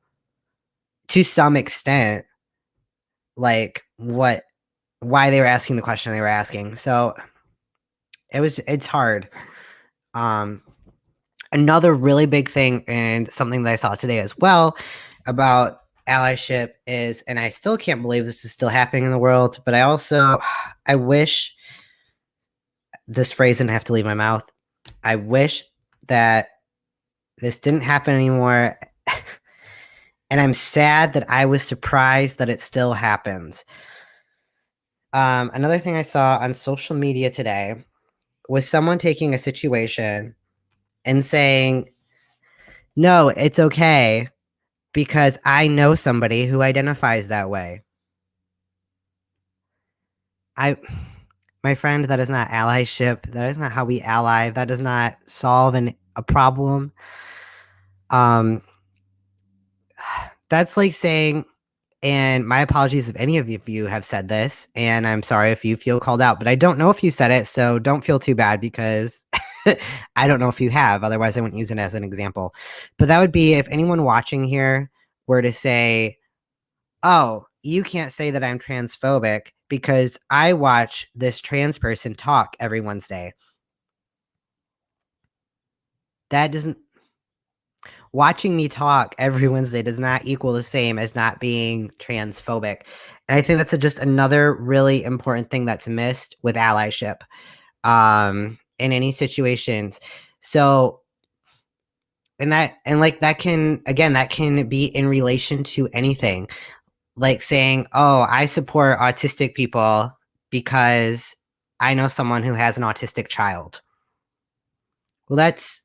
[SPEAKER 1] to some extent like why they were asking the question they were asking. So it's hard. Another really big thing and something that I saw today as well about allyship is, and I still can't believe this is still happening in the world, but I wish this phrase didn't have to leave my mouth. I wish that this didn't happen anymore. And I'm sad that I was surprised that it still happens. Another thing I saw on social media today was someone taking a situation and saying, no, it's okay because I know somebody who identifies that way. My friend, that is not allyship. That is not how we ally. That does not solve a problem. That's like saying, and my apologies if any of you have said this, and I'm sorry if you feel called out, but I don't know if you said it, so don't feel too bad because I don't know if you have. Otherwise, I wouldn't use it as an example. But that would be if anyone watching here were to say, oh, you can't say that I'm transphobic because I watch this trans person talk every Wednesday. That doesn't watching me talk every Wednesday does not equal the same as not being transphobic. And I think that's just another really important thing that's missed with allyship in any situations. So, that can be in relation to anything. Like saying, oh, I support autistic people because I know someone who has an autistic child. Well, that's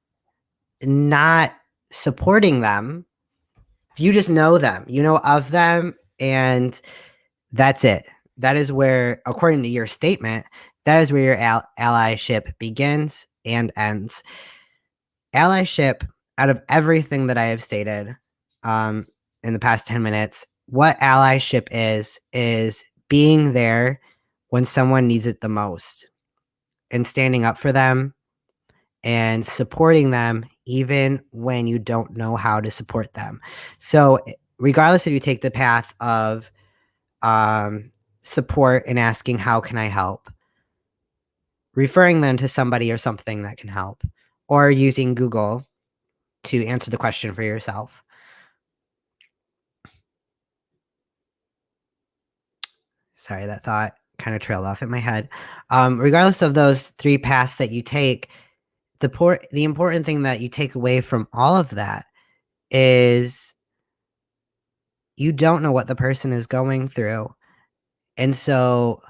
[SPEAKER 1] not supporting them. You just know them, you know of them, and that's it. That is where, according to your statement, that is where your allyship begins and ends. Allyship, out of everything that I have stated in the past 10 minutes, what allyship is being there when someone needs it the most and standing up for them and supporting them even when you don't know how to support them. So regardless if you take the path of support and asking, how can I help? Referring them to somebody or something that can help, or using Google to answer the question for yourself. Sorry, that thought kind of trailed off in my head. Regardless of those three paths that you take, the important thing that you take away from all of that is you don't know what the person is going through. And so,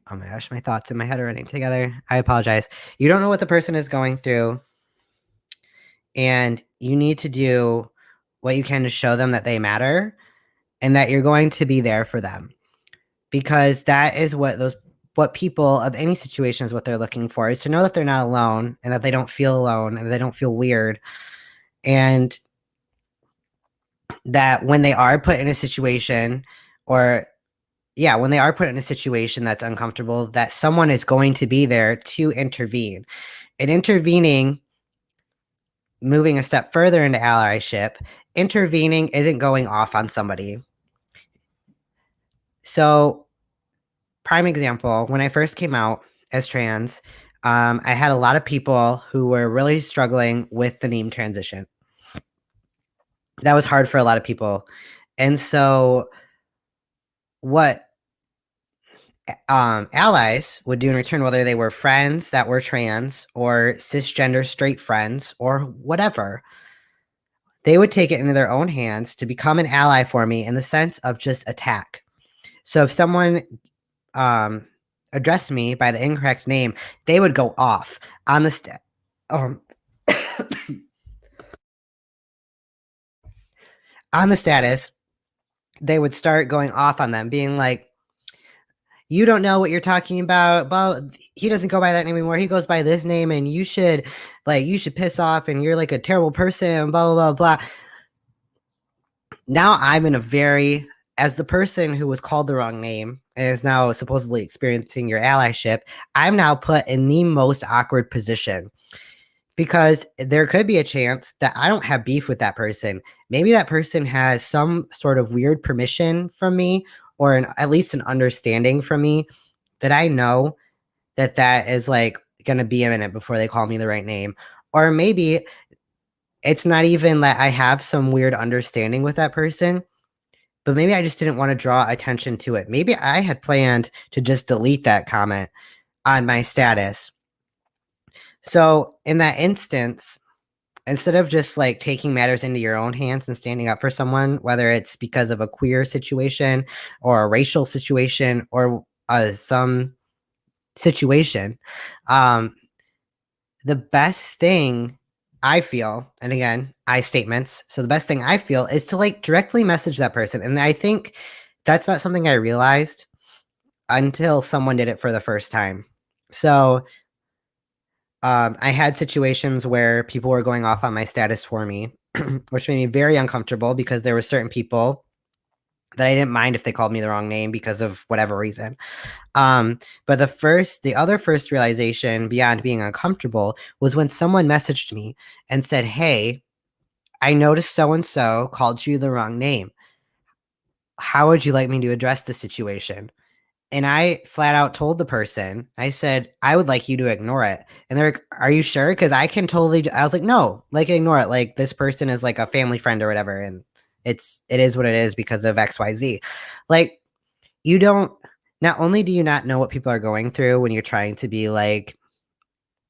[SPEAKER 1] oh my gosh, my thoughts in my head are running together. I apologize. You don't know what the person is going through, and you need to do what you can to show them that they matter and that you're going to be there for them, because that is what people of any situation is what they're looking for, is to know that they're not alone and that they don't feel alone and they don't feel weird. And that when they are put in a situation, or yeah, when they are put in a situation that's uncomfortable, that someone is going to be there to intervene. And intervening, moving a step further into allyship, intervening isn't going off on somebody. So, prime example, when I first came out as trans, I had a lot of people who were really struggling with the name transition. That was hard for a lot of people. And so, what allies would do in return, whether they were friends that were trans or cisgender straight friends or whatever, they would take it into their own hands to become an ally for me in the sense of just attack. So if someone addressed me by the incorrect name, they would go off on the on the status. They would start going off on them, being like, you don't know what you're talking about. Well, he doesn't go by that name anymore. He goes by this name, and you should piss off, and you're like a terrible person, blah, blah, blah, blah. Now I'm in a very, as the person who was called the wrong name and is now supposedly experiencing your allyship, I'm now put in the most awkward position because there could be a chance that I don't have beef with that person. Maybe that person has some sort of weird permission from me, or at least an understanding from me that I know that is like going to be a minute before they call me the right name. Or maybe it's not even that I have some weird understanding with that person, but maybe I just didn't want to draw attention to it. Maybe I had planned to just delete that comment on my status. So in that instance, instead of just like taking matters into your own hands and standing up for someone, whether it's because of a queer situation or a racial situation or some situation, the best thing I feel, and again, I statements. So the best thing I feel is to like directly message that person. And I think that's not something I realized until someone did it for the first time. So I had situations where people were going off on my status for me, which made me very uncomfortable because there were certain people that I didn't mind if they called me the wrong name because of whatever reason. But the other first realization beyond being uncomfortable was when someone messaged me and said, "Hey, I noticed so and so called you the wrong name. How would you like me to address the situation?" And I flat out told the person, I said, "I would like you to ignore it." And they're like, "Are you sure? Because I can totally." I was like, "No, like ignore it. Like this person is like a family friend or whatever, and it is what it is because of XYZ." Like you don't. Not only do you not know what people are going through when you're trying to be like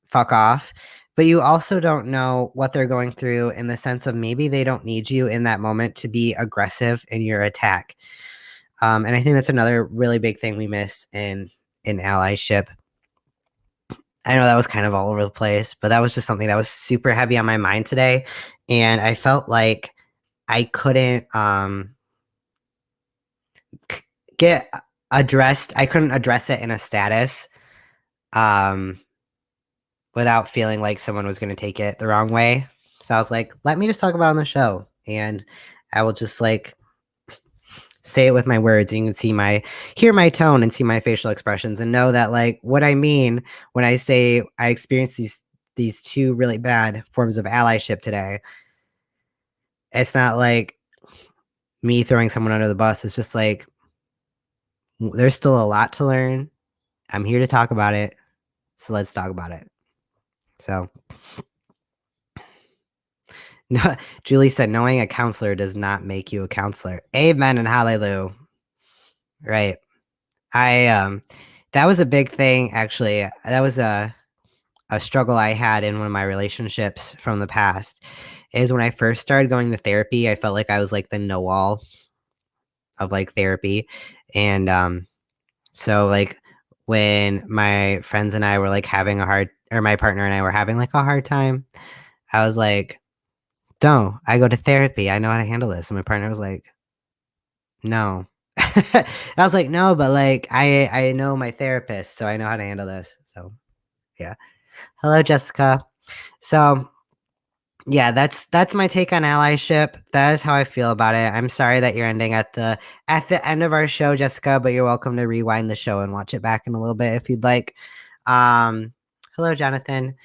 [SPEAKER 1] fuck off, but you also don't know what they're going through in the sense of maybe they don't need you in that moment to be aggressive in your attack. And I think that's another really big thing we miss in allyship. I know that was kind of all over the place, but that was just something that was super heavy on my mind today, and I felt like I couldn't get addressed. I couldn't address it in a status um without feeling like someone was going to take it the wrong way. So I was like, let me just talk about it on the show, and I will just like say it with my words, and you can hear my tone and see my facial expressions and know that like what I mean when I say I experienced these two really bad forms of allyship today. It's not like me throwing someone under the bus. It's just like there's still a lot to learn. I'm here to talk about it. So let's talk about it. So no, Julie said knowing a counselor does not make you a counselor. Amen and hallelujah. Right. I that was a big thing actually. That was a struggle I had in one of my relationships from the past. Is when I first started going to therapy, I felt like I was like the know-all of like therapy. And so like when my friends and I were like having a hard, or my partner and I were having like a hard time, I was like, "No, I go to therapy. I know how to handle this." And my partner was like, "No." I was like, "No, but like I know my therapist, so I know how to handle this." So yeah. Hello, Jessica. So Yeah, that's my take on allyship. That is how I feel about it. I'm sorry that you're ending at the end of our show, Jessica, but you're welcome to rewind the show and watch it back in a little bit if you'd like. Hello, Jonathan.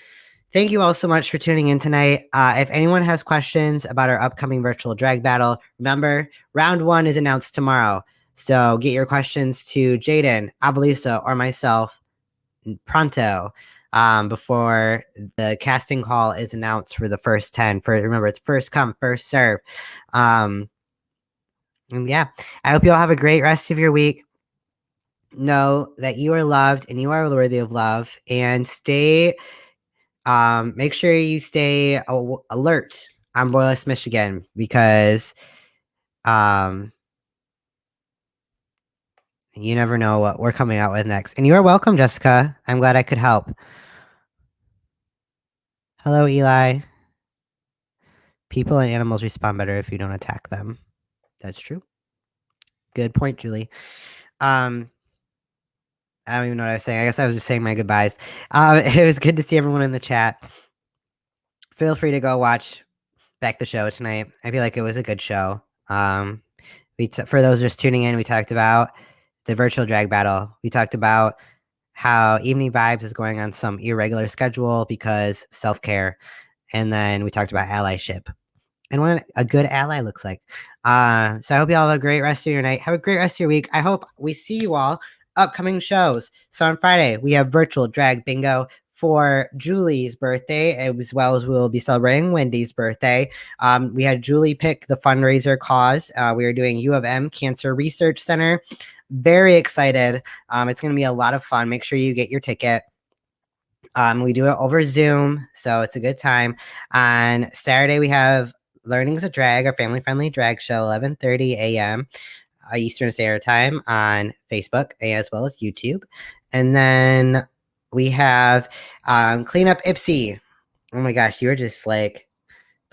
[SPEAKER 1] Thank you all so much for tuning in tonight. If anyone has questions about our upcoming virtual drag battle, remember, round 1 is announced tomorrow. So get your questions to Jaden, Abalisa, or myself pronto, before the casting call is announced for the first 10. Remember, it's first come, first serve. And yeah, I hope you all have a great rest of your week. Know that you are loved and you are worthy of love, and make sure you stay alert on Boyless, Michigan, because you never know what we're coming out with next. And you are welcome, Jessica. I'm glad I could help. Hello, Eli. People and animals respond better if you don't attack them. That's true. Good point, Julie. I don't even know what I was saying. I guess I was just saying my goodbyes. It was good to see everyone in the chat. Feel free to go watch back the show tonight. I feel like it was a good show. For those just tuning in, we talked about the virtual drag battle. We talked about how Evening Vibes is going on some irregular schedule because self-care. And then we talked about allyship and what a good ally looks like. So I hope you all have a great rest of your night. Have a great rest of your week. I hope we see you all upcoming shows. So on Friday, we have virtual drag bingo for Julie's birthday, as well as we'll be celebrating Wendy's birthday. We had Julie pick the fundraiser cause. We are doing U of M Cancer Research Center. Very excited. It's going to be a lot of fun. Make sure you get your ticket. We do it over Zoom, so it's a good time. On Saturday, we have Learnings of Drag, our family-friendly drag show, 11:30 a.m. Eastern Standard Time on Facebook as well as YouTube. And then we have Cleanup Ipsy. Oh my gosh, you were just like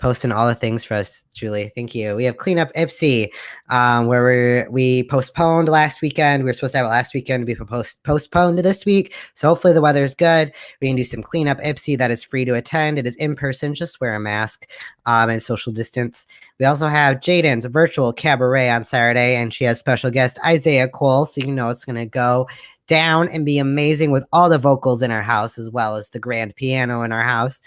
[SPEAKER 1] posting all the things for us, Julie. Thank you. We have Cleanup Ipsy, where we postponed last weekend. We were supposed to have it last weekend to be postponed to this week. So hopefully the weather is good. We can do some Cleanup Ipsy that is free to attend. It is in person. Just wear a mask and social distance. We also have Jaden's virtual cabaret on Saturday, and she has special guest Isaiah Cole. So you know it's going to go down and be amazing with all the vocals in our house, as well as the grand piano in our house.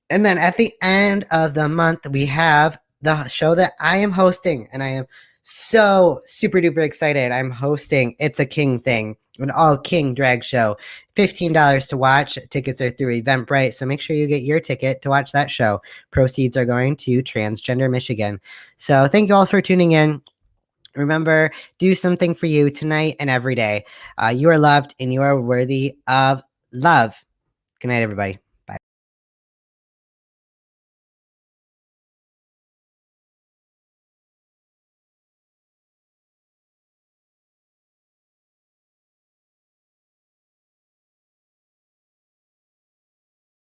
[SPEAKER 1] And then at the end of the month, we have the show that I am hosting, and I am so super duper excited. I'm hosting It's a King Thing, an all King drag show. $15 to watch. Tickets are through Eventbrite, so make sure you get your ticket to watch that show. Proceeds are going to Transgender Michigan. So thank you all for tuning in. Remember, do something for you tonight and every day. You are loved and you are worthy of love. Good night, everybody.